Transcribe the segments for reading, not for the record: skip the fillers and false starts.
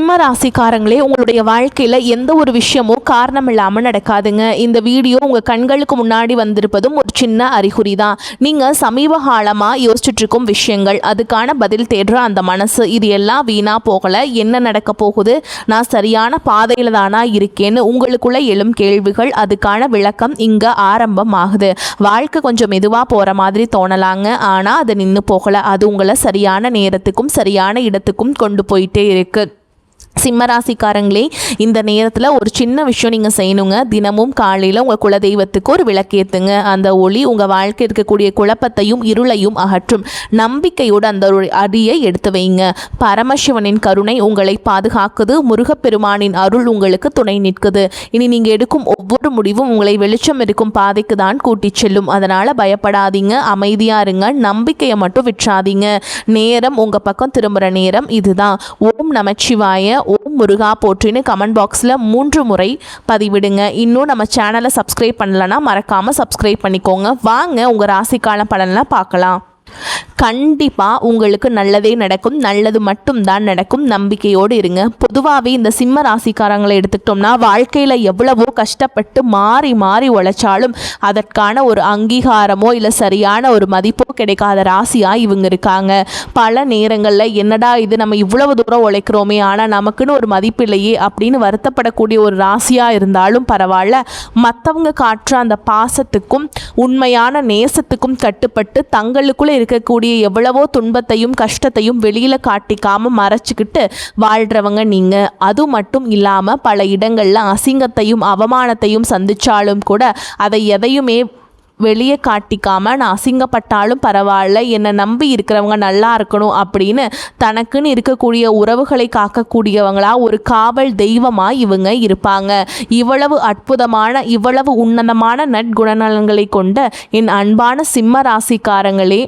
சிம்ம ராசிக்காரங்களே, உங்களுடைய வாழ்க்கையில் எந்த ஒரு விஷயமும் காரணம் இல்லாமல் நடக்காதுங்க. இந்த வீடியோ உங்கள் கண்களுக்கு முன்னாடி வந்திருப்பதும் ஒரு சின்ன அறிகுறி தான். நீங்கள் சமீப காலமாக யோசிச்சுட்ருக்கும் விஷயங்கள், அதுக்கான பதில் தேடுற அந்த மனசு, இது எல்லாம் வீணாக போகலை. என்ன நடக்க போகுது, நான் சரியான பாதையில் தானா இருக்கேன்னு உங்களுக்குள்ளே எழும் கேள்விகள், அதுக்கான விளக்கம் இங்கே ஆரம்பமாகுது. வாழ்க்கை கொஞ்சம் மெதுவாக போகிற மாதிரி தோணலாங்க, ஆனால் அது நின்று போகலை. அது உங்களை சரியான நேரத்துக்கும் சரியான இடத்துக்கும் கொண்டு போயிட்டே இருக்குது. சிம்மராசிக்காரங்களே, இந்த நேரத்தில் ஒரு சின்ன விஷயம் நீங்கள் செய்யணுங்க. தினமும் காலையில் உங்கள் குலதெய்வத்துக்கு ஒரு விளக்கேற்றுங்க. அந்த ஒளி உங்கள் வாழ்க்கை இருக்கக்கூடிய குழப்பத்தையும் இருளையும் அகற்றும். நம்பிக்கையோடு அந்த அடியை எடுத்து வைங்க. பரமசிவனின் கருணை உங்களை பாதுகாக்குது. முருகப்பெருமானின் அருள் உங்களுக்கு துணை நிற்குது. இனி நீங்கள் எடுக்கும் ஒவ்வொரு முடிவும் உங்களை வெளிச்சம் இருக்கும் பாதைக்கு தான் கூட்டி செல்லும். அதனால் பயப்படாதீங்க, அமைதியாக இருங்க. நம்பிக்கையை மட்டும் விற்றாதீங்க. நேரம் உங்கள் பக்கம் திரும்புகிற நேரம் இதுதான். ஓம் நமச்சிவாய, ஓம் முருகா போற்றின்னு கமெண்ட் பாக்ஸில் 3 முறை பதிவிடுங்க. இன்னும் நம்ம சேனலை சப்ஸ்கிரைப் பண்ணலன்னா மறக்காமல் சப்ஸ்கிரைப் பண்ணிக்கோங்க. வாங்க உங்கள் ராசிக்கால பலன்லாம் பார்க்கலாம். கண்டிப்பாக உங்களுக்கு நல்லதே நடக்கும். நல்லது மட்டும்தான் நடக்கும். நம்பிக்கையோடு இருங்க. பொதுவாகவே இந்த சிம்ம ராசிக்காரங்களை எடுத்துக்கிட்டோம்னா, வாழ்க்கையில் எவ்வளவோ கஷ்டப்பட்டு மாறி மாறி உழைச்சாலும் அதற்கான ஒரு அங்கீகாரமோ இல்லை சரியான ஒரு மதிப்போ கிடைக்காத ராசியாக இவங்க இருக்காங்க. பல நேரங்களில் என்னடா இது, நம்ம இவ்வளவு தூரம் உழைக்கிறோமே, ஆனால் நமக்குன்னு ஒரு மதிப்பு இல்லையே அப்படின்னு வருத்தப்படக்கூடிய ஒரு ராசியாக இருந்தாலும் பரவாயில்ல, மற்றவங்க காட்டுற அந்த பாசத்துக்கும் உண்மையான நேசத்துக்கும் கட்டுப்பட்டு தங்களுக்குள்ளே இருக்கக்கூடிய எவ்வளவோ துன்பத்தையும் கஷ்டத்தையும் வெளியில காட்டிக்காம மறைச்சிக்கிட்டு வாழ்றவங்க நீங்க. அது மட்டும் இல்லாம பல இடங்கள்ல அசிங்கத்தையும் அவமானத்தையும் சந்திச்சாலும் கூட அதை எதையுமே வெளியே காட்டிக்காம, நான் அசிங்கப்பட்டாலும் பரவாயில்ல, என்னை நம்பி இருக்கிறவங்க நல்லா இருக்கணும் அப்படின்னு தனக்குன்னு இருக்கக்கூடிய உறவுகளை காக்கக்கூடியவங்களா ஒரு காவல் தெய்வமாக இவங்க இருப்பாங்க. இவ்வளவு அற்புதமான, இவ்வளவு உன்னதமான நற்குணநலன்களை கொண்ட என் அன்பான சிம்ம ராசிக்காரங்களே,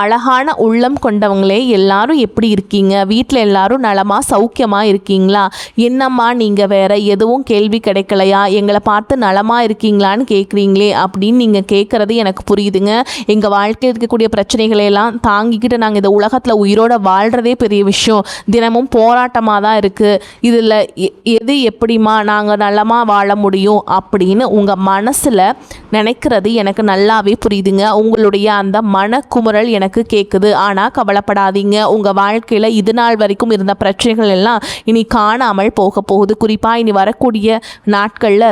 அழகான உள்ளம் கொண்டவங்களே, எல்லாரும் எப்படி இருக்கீங்க? வீட்டில் எல்லாரும் நலமாக சௌக்கியமாக இருக்கீங்களா? என்னம்மா நீங்கள் வேற எதுவும் கேள்வி கிடைக்கலையா? எங்களை பார்த்து நலமாக இருக்கீங்களான்னு கேட்குறீங்களே அப்படின்னு நீங்கள் கேட்குறது எனக்கு புரியுதுங்க. எங்கள் வாழ்க்கையில் இருக்கக்கூடிய பிரச்சனைகளையெல்லாம் தாங்கிக்கிட்டு நாங்கள் இந்த உலகத்தில் உயிரோட வாழ்கிறதே பெரிய விஷயம். தினமும் போராட்டமாக தான் இருக்குது. இதில் எது எப்படிமா நாங்கள் நலமாக வாழ முடியும் அப்படின்னு உங்கள் மனசில் நினைக்கிறது எனக்கு நல்லாவே புரியுதுங்க. உங்களுடைய அந்த மனக்குமுறல் எனக்கு கேட்குது. ஆனால் கவலைப்படாதீங்க, உங்கள் வாழ்க்கையில் இது நாள் வரைக்கும் இருந்த பிரச்சனைகள் எல்லாம் இனி காணாமல் போக போகுது. குறிப்பாக இனி வரக்கூடிய நாட்களில்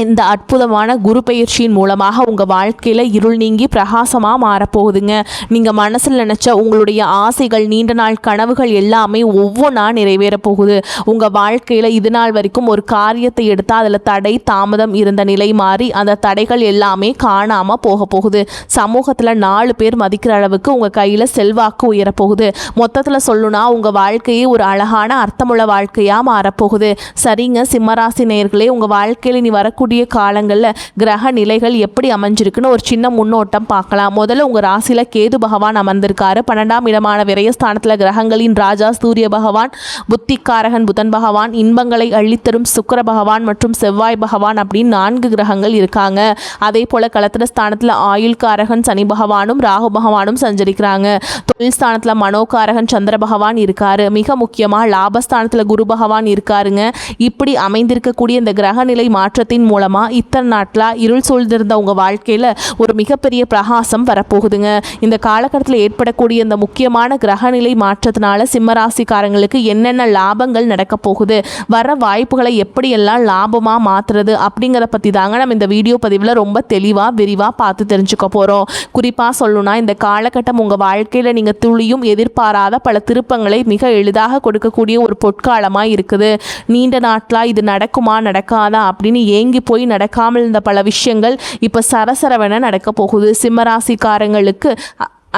இந்த அற்புதமான குரு பயிற்சியின் மூலமாக உங்கள் வாழ்க்கையில் இருள் நீங்கி பிரகாசமாக மாறப்போகுதுங்க. நீங்கள் மனசில் நினச்ச உங்களுடைய ஆசைகள், நீண்ட நாள் கனவுகள் எல்லாமே ஒவ்வொன்றா நிறைவேறப் போகுது. உங்கள் வாழ்க்கையில் இது நாள் வரைக்கும் ஒரு காரியத்தை எடுத்தால் அதில் தடை தாமதம் இருந்த நிலை மாறி அந்த தடைகள் எல்லாமே காணாமல் போக போகுது. சமூகத்தில் 4 பேர் மதிக்கிற அளவுக்கு உங்கள் கையில் செல்வாக்கு உயரப்போகுது. மொத்தத்தில் சொல்லணும்னா உங்கள் வாழ்க்கையே ஒரு அழகான அர்த்தமுள்ள வாழ்க்கையாக மாறப்போகுது. சரிங்க சிம்மராசி நேயர்களே, உங்கள் வாழ்க்கையில் நீ வரக்கூடிய காலங்களில் கிரக நிலைகள் எப்படி அமைஞ்சிருக்குன்னு ஒரு சின்ன முன்னோட்டம் பார்க்கலாம். முதல்ல உங்கள் ராசியில் கேது பகவான் அமர்ந்திருக்காரு. 12ஆம் இடமான விரயஸ்தானத்தில் கிரகங்களின் ராஜா சூரிய பகவான், புத்திக்காரகன் புதன் பகவான், இன்பங்களை அள்ளித்தரும் சுக்கிர பகவான் மற்றும் செவ்வாய் பகவான் அப்படின்னு 4 கிரகங்கள் இருக்காங்க. அதே போல் களத்திர ஸ்தானத்தில் ஆயுள்காரகன் சனி பகவானும் ராகு பகவானும் சஞ்சரிக்கிறாங்க. தொழில் ஸ்தானத்தில் மனோகாரகன் சந்திர பகவான் இருக்காரு. மிக முக்கியமாக லாபஸ்தானத்தில் குரு பகவான் இருக்காருங்க. இப்படி அமைந்திருக்கக்கூடிய இந்த கிரகநிலை மாற்றத்தின் மூலமாக இத்தனை நாட்களாக இருள் சூழ்ந்திருந்த உங்கள் வாழ்க்கையில் ஒரு மிகப்பெரிய பிரகாசம் வரப்போகுதுங்க. இந்த காலகட்டத்தில் ஏற்படக்கூடிய இந்த முக்கியமான கிரகநிலை மாற்றத்தினால சிம்மராசிக்காரங்களுக்கு என்னென்ன லாபங்கள் நடக்க போகுது, வர வாய்ப்புகளை எப்படியெல்லாம் லாபமாக மாற்றுறது அப்படிங்கிறத பற்றி தாங்க நம்ம இந்த வீடியோ பதிவில் ரொம்ப தெளிவாக விரிவாக பார்த்து தெரிஞ்சுக்க போகிறோம். குறிப்பாக சொல்லணும்னா இந்த காலகட்டம் உங்கள் வாழ்க்கையில் நீங்கள் துளியும் எதிர்பாராத பல திருப்பங்களை மிக எளிதாக கொடுக்கக்கூடிய ஒரு பொற்காலமாக இருக்குது. நீண்ட நாட்களாக இது நடக்குமா நடக்காதா அப்படின்னு ஏங்கி போய் நடக்காமல் இருந்த பல விஷயங்கள் இப்போ சரசரவென நடக்க போகுது. சிம்மராசிக்காரங்களுக்கு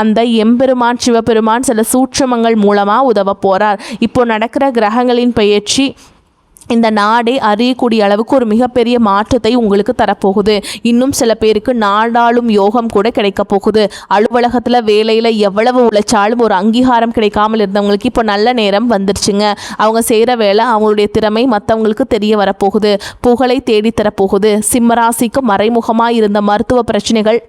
அந்த எம்பெருமான் சிவபெருமான் சில சூட்சமங்கள் மூலமாக உதவ போகிறார். இப்போ நடக்கிற கிரகங்களின் பயிற்சி இந்த நாடே அறியக்கூடிய அளவுக்கு ஒரு மிகப்பெரிய மாற்றத்தை உங்களுக்கு தரப்போகுது. இன்னும் சில பேருக்கு நாடாளும் யோகம் கூட கிடைக்க போகுது. அலுவலகத்தில் வேலையில் எவ்வளவு உழைச்சாலும் ஒரு அங்கீகாரம் கிடைக்காமல் இருந்தவங்களுக்கு இப்போ நல்ல நேரம் வந்துருச்சுங்க. அவங்க செய்கிற வேலை அவங்களுடைய திறமை மற்றவங்களுக்கு தெரிய வரப்போகுது. புகழை தேடித்தரப்போகுது. சிம்மராசிக்கு மறைமுகமாக இருந்த மருத்துவ பிரச்சனைகள்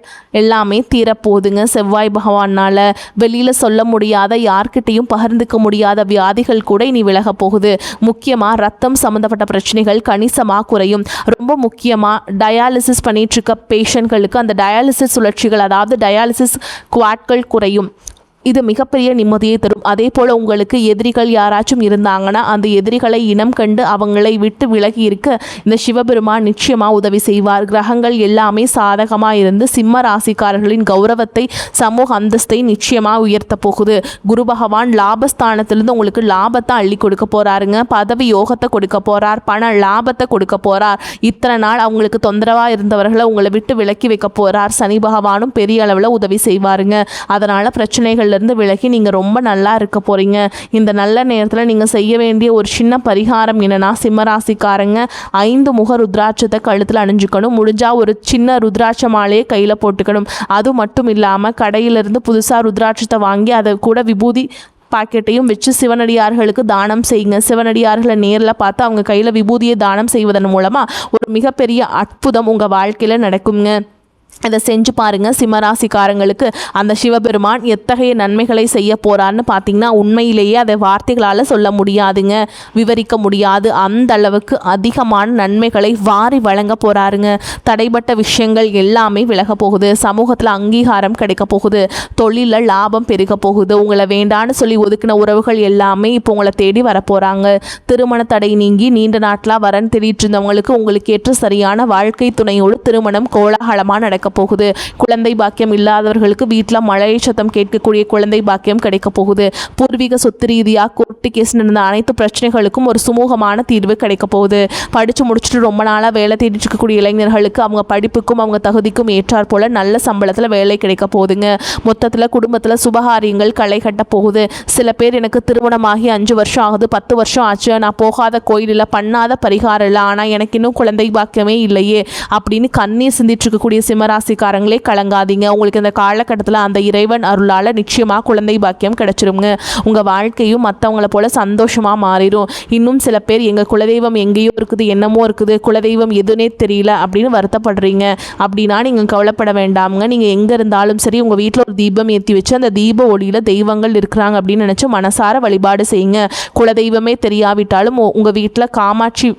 எல்லாமே தீரப்போகுதுங்க. செவ்வாய் பகவானால் வெளியில் சொல்ல முடியாத, யார்கிட்டையும் பகிர்ந்துக்க முடியாத வியாதிகள் கூட இனி விலக போகுது. முக்கியமாக ரத்தம் சம்மந்தப்பட்ட பிரச்சனைகள் கணிசமாக குறையும். ரொம்ப முக்கியமாக டயாலிசிஸ் பண்ணிட்டு இருக்க பேஷண்ட்களுக்கு அந்த டயாலிசிஸ் சுழற்சிகள், அதாவது டயாலிசிஸ் குவாட்கள் குறையும். இது மிகப்பெரிய நிம்மதியை தரும். அதே போல் உங்களுக்கு எதிரிகள் யாராச்சும் இருந்தாங்கன்னா அந்த எதிரிகளை இனம் கண்டு அவங்களை விட்டு விலகி இருக்க இந்த சிவபெருமான் நிச்சயமாக உதவி செய்வார். கிரகங்கள் எல்லாமே சாதகமாக இருந்து சிம்ம ராசிக்காரர்களின் கௌரவத்தை, சமூக அந்தஸ்தை நிச்சயமாக உயர்த்த போகுது. குரு பகவான் லாபஸ்தானத்திலிருந்து உங்களுக்கு லாபத்தை அள்ளி கொடுக்க போகிறாருங்க. பதவி யோகத்தை கொடுக்க போகிறார். பண லாபத்தை கொடுக்க போகிறார். இத்தனை நாள் அவங்களுக்கு தொந்தரவாக இருந்தவர்களை உங்களை விட்டு விலக்கி வைக்க போகிறார். சனி பகவானும் பெரிய அளவில் உதவி செய்வாருங்க. அதனால் பிரச்சனைகள் இருந்து விலகி நீங்கள் ரொம்ப நல்லா இருக்க போகிறீங்க. இந்த நல்ல நேரத்தில் நீங்கள் செய்ய வேண்டிய ஒரு சின்ன பரிகாரம் என்னென்னா, சிம்மராசிக்காரங்க 5 முக ருத்ராட்சத்தை கழுத்தில் அணிஞ்சுக்கணும். முடிஞ்சால் ஒரு சின்ன ருத்ராட்ச மாலையை கையில் போட்டுக்கணும். அது மட்டும் இல்லாமல் கடையிலிருந்து புதுசாக ருத்ராட்சத்தை வாங்கி அதை கூட விபூதி பாக்கெட்டையும் வச்சு சிவனடியார்களுக்கு தானம் செய்யுங்க. சிவனடியார்களை நேரில் பார்த்து அவங்க கையில் விபூதியை தானம் செய்வதன் மூலமாக ஒரு மிகப்பெரிய அற்புதம் உங்கள் வாழ்க்கையில் நடக்குங்க. இதை செஞ்சு பாருங்கள். சிம்மராசிக்காரங்களுக்கு அந்த சிவபெருமான் எத்தகைய நன்மைகளை செய்ய போகிறான்னு பார்த்தீங்கன்னா உண்மையிலேயே அதை வார்த்தைகளால் சொல்ல முடியாதுங்க, விவரிக்க முடியாது. அந்த அளவுக்கு அதிகமான நன்மைகளை வாரி வழங்க போகிறாருங்க. தடைப்பட்ட விஷயங்கள் எல்லாமே விலக போகுது. சமூகத்தில் அங்கீகாரம் கிடைக்க போகுது. தொழிலில் லாபம் பெருக போகுது. உங்களை வேண்டான்னு சொல்லி ஒதுக்கின உறவுகள் எல்லாமே இப்போ உங்களை தேடி வரப்போகிறாங்க. திருமண தடை நீங்கி நீண்ட நாட்களாக வரன் தேடிட்டு இருந்தவங்களுக்கு உங்களுக்கு ஏற்ற சரியான வாழ்க்கை துணையோடு திருமணம் கோலாகலமாக நடக்க போகுது. குழந்தை பாக்கியம் இல்லாதவர்களுக்கு வீட்டில் மழை சத்தம் கேட்கக்கூடிய குழந்தை பாக்கியம் கிடைக்க போகுது. பூர்வீக சொத்து ரீதியாக கோர்ட்டு கேஸ் நடந்த அனைத்து பிரச்சனைகளுக்கும் ஒரு சுமூகமான தீர்வு கிடைக்க போகுது. படித்து முடிச்சுட்டு ரொம்ப நாளாக வேலை தேடிட்டு இருக்கக்கூடிய இளைஞர்களுக்கு அவங்க படிப்புக்கும் அவங்க தகுதிக்கும் ஏற்றாற் போல நல்ல சம்பளத்தில் வேலை கிடைக்க போகுதுங்க. மொத்தத்தில் குடும்பத்தில் சுபகாரியங்கள் களை கட்ட போகுது. சில பேர் எனக்கு திருமணமாகி 5 வருஷம் ஆகுது, 10 வருஷம் ஆச்சு, நான் போகாத கோயிலில் பண்ணாத பரிகாரம் இல்லை, ஆனால் எனக்கு இன்னும் குழந்தை பாக்கியமே இல்லையே அப்படின்னு கண்ணீர் சிந்திட்டு இருக்கக்கூடிய சிம்மராசிக்காரங்களே கலங்காதீங்க. உங்களுக்கு இந்த காலகட்டத்தில் அந்த இறைவன் அருளால் நிச்சயமாக குழந்தை பாக்கியம் கிடைச்சிருங்க. உங்கள் வாழ்க்கையும் மற்றவங்கள போல சந்தோஷமாக மாறிடும். இன்னும் சில பேர் எங்கள் குலதெய்வம் எங்கேயோ இருக்குது, என்னமோ இருக்குது, குலதெய்வம் எதுனே தெரியல அப்படின்னு வருத்தப்படுறீங்க. அப்படின்னா நீங்கள் கவலைப்பட வேண்டாமுங்க. நீங்கள் எங்கே இருந்தாலும் சரி உங்கள் வீட்டில் ஒரு தீபம் ஏற்றி வச்சு அந்த தீப ஒளியில் தெய்வங்கள் இருக்கிறாங்க அப்படின்னு நினச்சி மனசார வழிபாடு செய்யுங்க. குலதெய்வமே தெரியாவிட்டாலும் உங்கள் வீட்டில் காமாட்சி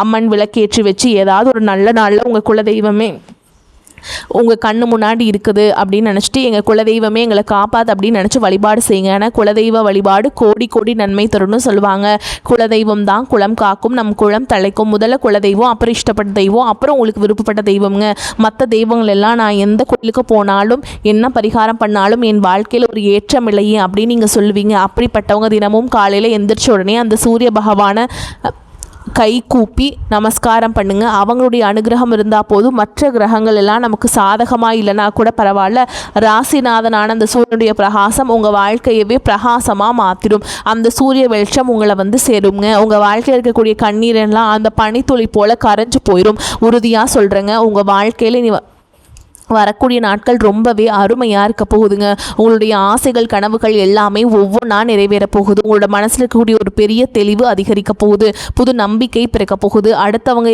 அம்மன் விளக்கேற்றி வச்சு ஏதாவது ஒரு நல்ல நாளில் உங்கள் குலதெய்வமே உங்கள் கண்ணு முன்னாடி இருக்குது அப்படின்னு நினச்சிட்டு எங்கள் குலதெய்வமே எங்களை காப்பாது அப்படின்னு நினச்சி வழிபாடு செய்யுங்க. ஏன்னா குலதெய்வ வழிபாடு கோடி கோடி நன்மை தரும்னு சொல்லுவாங்க. குலதெய்வம் தான் குலம் காக்கும், நம் குலம் தலைக்கும். முதல்ல குலதெய்வம், அப்புறம் இஷ்டப்பட்ட தெய்வம், அப்புறம் உங்களுக்கு விருப்பப்பட்ட தெய்வங்க. மற்ற தெய்வங்கள் எல்லாம் நான் எந்த கோயிலுக்கு போனாலும் என்ன பரிகாரம் பண்ணாலும் என் வாழ்க்கையில் ஒரு ஏற்றம் இல்லையே அப்படின்னு நீங்கள் சொல்லுவீங்க. அப்படிப்பட்டவங்க தினமும் காலையில் எந்திரிச்ச உடனே அந்த சூரிய பகவானை கை கூப்பி நமஸ்காரம் பண்ணுங்க. அவங்களுடைய அனுகிரகம் இருந்தால் போதும். மற்ற கிரகங்கள் எல்லாம் நமக்கு சாதகமாக இல்லைனா கூட பரவாயில்ல, ராசிநாதனான அந்த சூரியனுடைய பிரகாசம் உங்கள் வாழ்க்கையவே பிரகாசமாக மாற்றிடும். அந்த சூரிய வெளிச்சம் உங்களை வந்து சேருங்க. உங்கள் வாழ்க்கையில் இருக்கக்கூடிய கண்ணீரெல்லாம் அந்த பனித்துளி போல் கரைஞ்சு போயிடும். உறுதியாக சொல்கிறேங்க, உங்கள் வாழ்க்கையில் நீ வரக்கூடிய நாட்கள் ரொம்பவே அருமையாக இருக்க போகுதுங்க. உங்களுடைய ஆசைகள் கனவுகள் எல்லாமே ஒவ்வொன்றா நிறைவேற போகுது. உங்களோட மனசில் இருக்கக்கூடிய ஒரு பெரிய தெளிவு அதிகரிக்க போகுது. புது நம்பிக்கை பிறக்க போகுது. அடுத்தவங்க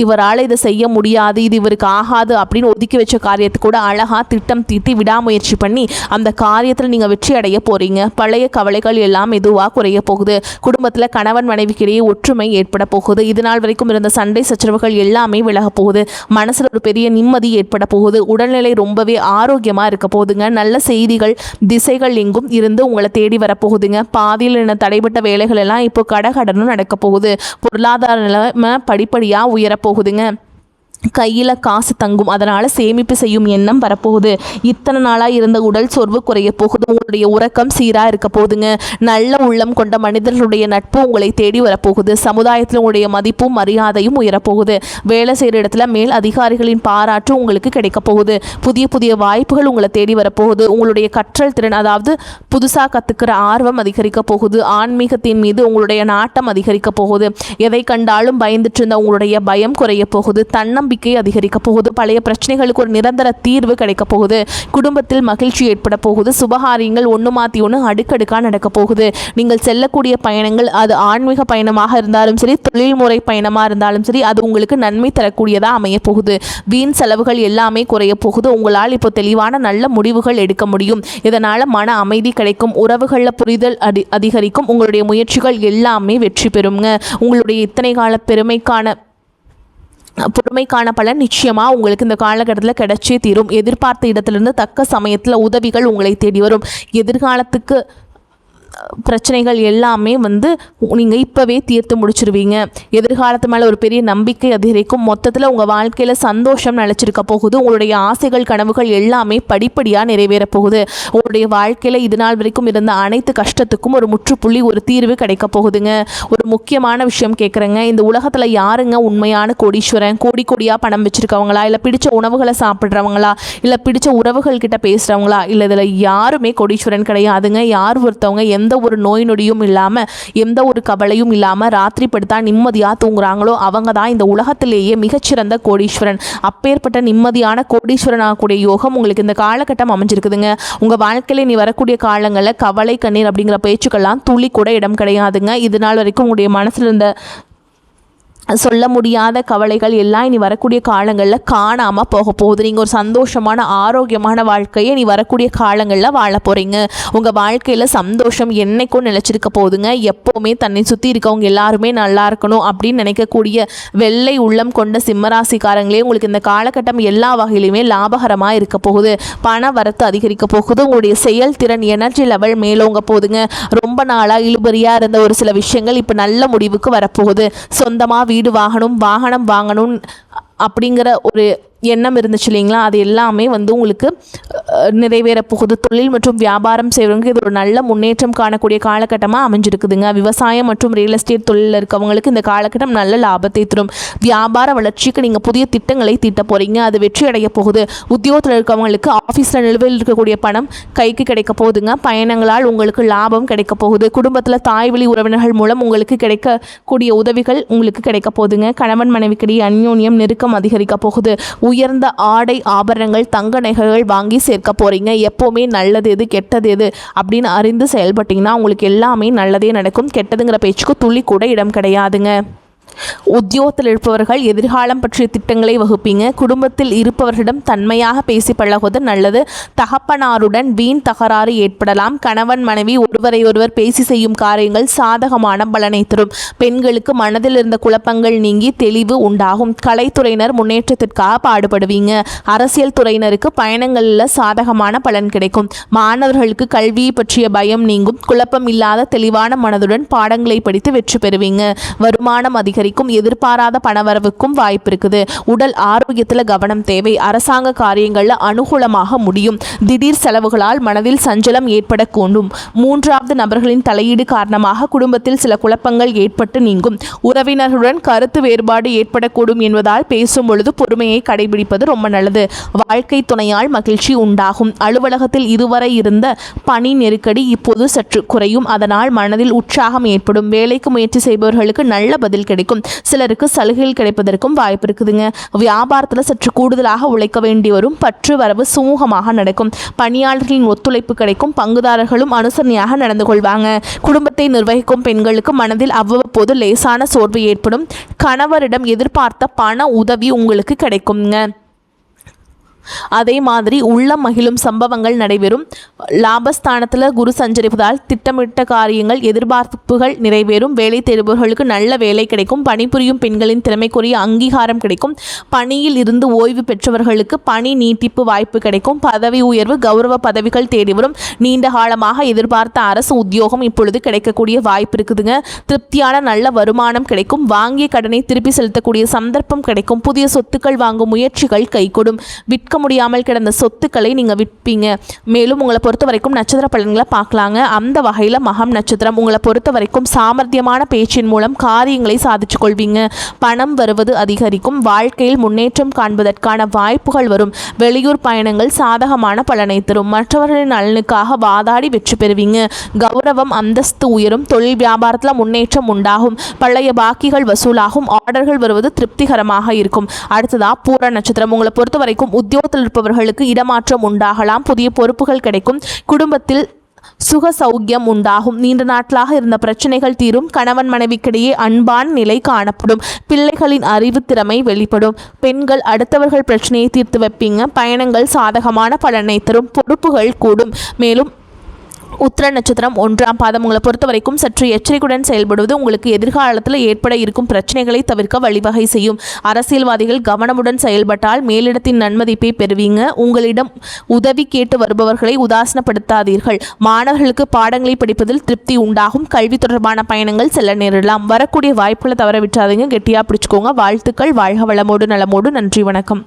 இவரால் இதை செய்ய முடியாது, இது இவருக்கு ஆகாது அப்படின்னு ஒதுக்கி வச்ச காரியத்தை கூட அழகாக திட்டம் தீட்டி விடாமுயற்சி பண்ணி அந்த காரியத்தில் நீங்கள் வெற்றி அடைய போகிறீங்க. பழைய கவலைகள் எல்லாம் மெதுவாக குறைய போகுது. குடும்பத்தில் கணவன் மனைவிக்கிடையே ஒற்றுமை ஏற்பட போகுது. இதனால் வரைக்கும் இருந்த சண்டை சச்சரவுகள் எல்லாமே விலக போகுது. மனசில் ஒரு பெரிய நிம்மதி ஏற்பட போகுது. உடல்நிலை ரொம்பவே ஆரோக்கியமாக இருக்க போகுதுங்க. நல்ல செய்திகள் திசைகள் எங்கும் இருந்து உங்களை தேடி வரப்போகுதுங்க. பாதியில் என்ன தடைப்பட்ட வேலைகள் எல்லாம் இப்போ கடகடனும் நடக்க போகுது. பொருளாதார நிலைமை படிப்படியாக உயரப்போகுதுங்க. கையில் காசு தங்கும், அதனால் சேமிப்பு செய்யும் எண்ணம் வரப்போகுது. இத்தனை நாளாக இருந்த உடல் சோர்வு குறைய போகுது. உங்களுடைய உறக்கம் சீராக இருக்க போகுதுங்க. நல்ல உள்ளம் கொண்ட மனிதர்களுடைய நட்பு உங்களை தேடி வரப்போகுது. சமுதாயத்தில் உங்களுடைய மதிப்பும் மரியாதையும் உயரப்போகுது. வேலை செய்கிற இடத்துல மேல் அதிகாரிகளின் பாராட்டு உங்களுக்கு கிடைக்க போகுது. புதிய புதிய வாய்ப்புகள் உங்களை தேடி வரப்போகுது. உங்களுடைய கற்றல் திறன், அதாவது புதுசாக கற்றுக்கிற ஆர்வம் அதிகரிக்க போகுது. ஆன்மீகத்தின் மீது உங்களுடைய நாட்டம் அதிகரிக்க போகுது. எதை கண்டாலும் பயந்துட்டு இருந்த உங்களுடைய பயம் குறைய போகுது. தன்னம்பிக்கை அதிகரிக்க போகுது. பழைய பிரச்சனைகளுக்கு ஒரு நிரந்தர தீர்வு கிடைக்க போகுது. குடும்பத்தில் மகிழ்ச்சி ஏற்பட போகுது. சுபகாரியங்கள் ஒன்று மாற்றி ஒன்று அடுக்கடுக்காக நடக்க போகுது. நீங்கள் செல்லக்கூடிய பயணங்கள், அது ஆன்மீக பயணமாக இருந்தாலும் சரி, தொழில்முறை பயணமாக இருந்தாலும் சரி, அது உங்களுக்கு நன்மை தரக்கூடியதாக அமைய போகுது. வீண் செலவுகள் எல்லாமே குறைய போகுது. உங்களால் இப்போ தெளிவான நல்ல முடிவுகள் எடுக்க முடியும். இதனால் மன அமைதி கிடைக்கும். உறவுகளில் புரிதல் அதிகரிக்கும். உங்களுடைய முயற்சிகள் எல்லாமே வெற்றி பெறுங்க. உங்களுடைய இத்தனை கால பொறுமைக்கான பலன் நிச்சயமாக உங்களுக்கு இந்த காலகட்டத்தில் கிடைச்சே தீரும். எதிர்பார்த்த இடத்துலேருந்து தக்க சமயத்தில் உதவிகள் உங்களை தேடி வரும். எதிர்காலத்துக்கு பிரச்சனைகள் எல்லாமே நீங்கள் இப்போவே தீர்த்து முடிச்சிருவீங்க. எதிர்காலத்து மேலே ஒரு பெரிய நம்பிக்கை அதிகரிக்கும். மொத்தத்தில் உங்கள் வாழ்க்கையில் சந்தோஷம் நிலச்சிருக்க போகுது. உங்களுடைய ஆசைகள் கனவுகள் எல்லாமே படிப்படியாக நிறைவேற போகுது. உங்களுடைய வாழ்க்கையில் இது நாள் வரைக்கும் இருந்த அனைத்து கஷ்டத்துக்கும் ஒரு முற்றுப்புள்ளி, ஒரு தீர்வு கிடைக்க போகுதுங்க. ஒரு முக்கியமான விஷயம் கேட்குறேங்க. இந்த உலகத்தில் யாருங்க உண்மையான கோடீஸ்வரன்? கோடி கோடியாக பணம் வச்சுருக்கவங்களா, இல்லை பிடிச்ச உணவுகளை சாப்பிட்றவங்களா, இல்லை பிடிச்ச உறவுகள் கிட்ட பேசுகிறவங்களா? இல்லை இதில் யாருமே கோடீஸ்வரன் கிடையாதுங்க. யார் ஒருத்தவங்க எந்த ஒரு நோய் நொடியும் இல்லாமல், எந்த ஒரு கவலையும் இல்லாமல் ராத்திரி படுத்தா நிம்மதியாக தூங்குறாங்களோ அவங்க தான் இந்த உலகத்திலேயே மிகச்சிறந்த கோடீஸ்வரன். அப்பேற்பட்ட நிம்மதியான கோடீஸ்வரன் ஆகக்கூடிய யோகம் உங்களுக்கு இந்த காலகட்டம் அமைஞ்சிருக்குதுங்க. உங்கள் வாழ்க்கையில் நீ வரக்கூடிய காலங்களில் கவலை கண்ணீர் அப்படிங்கிற பேச்சுக்கெல்லாம் துளி கூட இடம் கிடையாதுங்க. இது நாள் வரைக்கும் உங்களுடைய மனசில் இருந்த சொல்ல முடியாத கவலைகள் எல்லாம் இனி வரக்கூடிய காலங்களில் காணாமல் போக போகுது. நீங்கள் ஒரு சந்தோஷமான ஆரோக்கியமான வாழ்க்கையை நீ வரக்கூடிய காலங்களில் வாழ போகிறீங்க. உங்கள் வாழ்க்கையில் சந்தோஷம் என்னைக்கும் நிலச்சிருக்க போகுதுங்க. எப்போவுமே தன்னை சுற்றி இருக்கவங்க எல்லாருமே நல்லா இருக்கணும் அப்படின்னு நினைக்கக்கூடிய வெள்ளை உள்ளம் கொண்ட சிம்மராசிக்காரங்களே, உங்களுக்கு இந்த காலகட்டம் எல்லா வகையிலுமே லாபகரமாக இருக்க போகுது. பண வரத்து அதிகரிக்க போகுது. உங்களுடைய செயல்திறன், எனர்ஜி லெவல் மேலோங்க போகுதுங்க. ரொம்ப நாளாக இழுபறியாக இருந்த ஒரு சில விஷயங்கள் இப்போ நல்ல முடிவுக்கு வரப்போகுது. சொந்தமாக வீடு வாகனம் வாங்கணும் அப்படிங்கிற ஒரு எண்ணம் இருந்துச்சு இல்லைங்களா, அது எல்லாமே உங்களுக்கு நிறைவேற போகுது. தொழில் மற்றும் வியாபாரம் செய்கிறவங்க இது ஒரு நல்ல முன்னேற்றம் காணக்கூடிய காலகட்டமாக அமைஞ்சிருக்குதுங்க. விவசாயம் மற்றும் ரியல் எஸ்டேட் தொழிலில் இருக்கவங்களுக்கு இந்த காலகட்டம் நல்ல லாபத்தை தரும். வியாபார வளர்ச்சிக்கு நீங்கள் புதிய திட்டங்களை தீட்ட போகிறீங்க, அது வெற்றி அடைய போகுது. உத்தியோகத்தில் இருக்கவங்களுக்கு ஆஃபீஸில் நிலுவையில் இருக்கக்கூடிய பணம் கைக்கு கிடைக்க போகுதுங்க. பயணங்களால் உங்களுக்கு லாபம் கிடைக்க போகுது. குடும்பத்தில் தாய்வழி உறவினர்கள் மூலம் உங்களுக்கு கிடைக்கக்கூடிய உதவிகள் உங்களுக்கு கிடைக்க போகுதுங்க. கணவன் மனைவிக்கிடையே அந்யோன்யம் நெருக்கம் அதிகரிக்க போகுது. உயர்ந்த ஆடை ஆபரணங்கள் தங்க நகைகள் வாங்கி சேர்க்க போகிறீங்க. எப்போவுமே நல்லது எது கெட்டது எது அப்படின்னு அறிந்து செயல்பட்டிங்கன்னா உங்களுக்கு எல்லாமே நல்லதே நடக்கும். கெட்டதுங்கிற பேச்சுக்கு துளி கூட இடம் கிடையாதுங்க. உத்தியோகத்தில் இருப்பவர்கள் எதிர்காலம் பற்றிய திட்டங்களை வகுப்பீங்க. குடும்பத்தில் இருப்பவர்களிடம் தன்மையாக பேசி பழகுவது நல்லது. தகப்பனாருடன் வீண் தகராறு ஏற்படலாம். கணவன் மனைவி ஒருவரை ஒருவர் பேசி செய்யும் காரியங்கள் சாதகமான பலனை தரும். பெண்களுக்கு மனதில் இருந்த குழப்பங்கள் நீங்கி தெளிவு உண்டாகும். கலைத்துறையினர் முன்னேற்றத்திற்காக பாடுபடுவீங்க. அரசியல் துறையினருக்கு பயணங்களில் சாதகமான பலன் கிடைக்கும். மாணவர்களுக்கு கல்வியை பற்றிய பயம் நீங்கும். குழப்பம் இல்லாத தெளிவான மனதுடன் பாடங்களை படித்து வெற்றி பெறுவீங்க. வருமானம் அதிகரிக்கும். எதிர்பாராத பணவரவுக்கும் வாய்ப்பு இருக்குது. உடல் ஆரோக்கியத்தில் கவனம் தேவை. அரசாங்க காரியங்களில் அனுகூலமாக முடியும். திடீர் செலவுகளால் மனதில் சஞ்சலம் ஏற்படக்கூடும். மூன்றாவது நபர்களின் தலையீடு காரணமாக குடும்பத்தில் சில குழப்பங்கள் ஏற்பட்டு நீங்கும். உறவினர்களுடன் கருத்து வேறுபாடு ஏற்படக்கூடும் என்பதால் பேசும் பொழுது பொறுமையை கடைபிடிப்பது ரொம்ப நல்லது. வாழ்க்கை துணையால் மகிழ்ச்சி உண்டாகும். அலுவலகத்தில் இதுவரை இருந்த பணி நெருக்கடி இப்போது சற்று குறையும். அதனால் மனதில் உற்சாகம் ஏற்படும். வேலைக்கு முயற்சி செய்பவர்களுக்கு நல்ல பதில் கிடைக்கும். சிலருக்கு சலுகைகள் கிடைப்பதற்கும் வாய்ப்பு இருக்குதுங்க. வியாபாரத்தில் சற்று கூடுதலாக உழைக்க வேண்டி வரும். பற்று வரவு சுமூகமாக நடக்கும். பணியாளர்களின் ஒத்துழைப்பு கிடைக்கும். பங்குதாரர்களும் அனுசரணையாக நடந்து கொள்வாங்க. குடும்பத்தை நிர்வகிக்கும் பெண்களுக்கு மனதில் அவ்வப்போது லேசான சோர்வு ஏற்படும். கணவரிடம் எதிர்பார்த்த பண உதவி உங்களுக்கு கிடைக்குங்க. அதே மாதிரி உள்ள மகிழும் சம்பவங்கள் நடைபெறும். லாபஸ்தானத்தில் குரு சஞ்சரிப்பதால் திட்டமிட்ட காரியங்கள், எதிர்பார்ப்புகள் நிறைவேறும். வேலை தேடுபவர்களுக்கு நல்ல வேலை கிடைக்கும். பணிபுரியும் பெண்களின் திறமைக்குரிய அங்கீகாரம் கிடைக்கும். பணியில் இருந்து ஓய்வு பெற்றவர்களுக்கு பணி நீட்டிப்பு வாய்ப்பு கிடைக்கும். பதவி உயர்வு, கௌரவ பதவிகள் தேடி வரும். நீண்ட காலமாக எதிர்பார்த்த அரசு உத்தியோகம் இப்பொழுது கிடைக்கக்கூடிய வாய்ப்பு இருக்குதுங்க. திருப்தியான நல்ல வருமானம் கிடைக்கும். வாங்கிய கடனை திருப்பி செலுத்தக்கூடிய சந்தர்ப்பம் கிடைக்கும். புதிய சொத்துக்கள் வாங்கும் முயற்சிகள் கைகூடும். விற்க முடியாமல் கிடந்த சொத்துக்களை நீங்கள் விற்பீங்க. மேலும் உங்களை பொறுத்த வரைக்கும் நட்சத்திர பலன்களை பார்க்கலாங்க. அந்த வகையில் மகம் நட்சத்திரம் உங்களை பொறுத்த வரைக்கும் சாமர்த்தியமான பேச்சின் மூலம் காரியங்களை சாதிச்சு கொள்வீங்க. பணம் வருவது அதிகரிக்கும். வாழ்க்கையில் முன்னேற்றம் காண்பதற்கான வாய்ப்புகள் வரும். வெளியூர் பயணங்கள் சாதகமான பலனை தரும். மற்றவர்களின் நலனுக்காக வாதாடி வெற்றி பெறுவீங்க. கௌரவம், அந்தஸ்து உயரும். தொழில் வியாபாரத்தில் முன்னேற்றம் உண்டாகும். பழைய பாக்கிகள் வசூலாகும். ஆர்டர்கள் வருவது திருப்திகரமாக இருக்கும். அடுத்ததா பூர நட்சத்திரம் உங்களை பொறுத்த வரைக்கும் உத்தியோகத்தில் இருப்பவர்களுக்கு இடமாற்றம் உண்டாகலாம். புதிய பொறுப்புகள் கிடைக்கும். குடும்பத்தில் சுக சௌக்கியம் உண்டாகும். நீண்ட நாட்களாக இருந்த பிரச்சனைகள் தீரும். கணவன் மனைவிக்கிடையே அன்பான நிலை காணப்படும். பிள்ளைகளின் அறிவு திறமை வெளிப்படும். பெண்கள் அடுத்தவர்கள் பிரச்சனையை தீர்த்து வைப்பீங்க. பயணங்கள் சாதகமான பலனை தரும். பொறுப்புகள் கூடும். மேலும் உத்திர நட்சத்திரம் 1ஆம் பாதம் உங்களை பொறுத்த வரைக்கும் சற்று எச்சரிக்கையுடன் செயல்படுவது உங்களுக்கு எதிர்காலத்தில் ஏற்பட இருக்கும் பிரச்சனைகளை தவிர்க்க வழிவகை செய்யும். அரசியல்வாதிகள் கவனமுடன் செயல்பட்டால் மேலிடத்தின் நன்மதிப்பை பெறுவீங்க. உங்களிடம் உதவி கேட்டு வருபவர்களை உதாசீனப்படுத்தாதீர்கள். மாணவர்களுக்கு பாடங்களை படிப்பதில் திருப்தி உண்டாகும். கல்வி தொடர்பான பயணங்கள் செல்ல நேரிடலாம். வரக்கூடிய வாய்ப்புகளை தவற விட்டாதீங்க. கெட்டியாக பிடிச்சுக்கோங்க. வாழ்த்துக்கள். வாழ்க வளமோடு நலமோடு. நன்றி, வணக்கம்.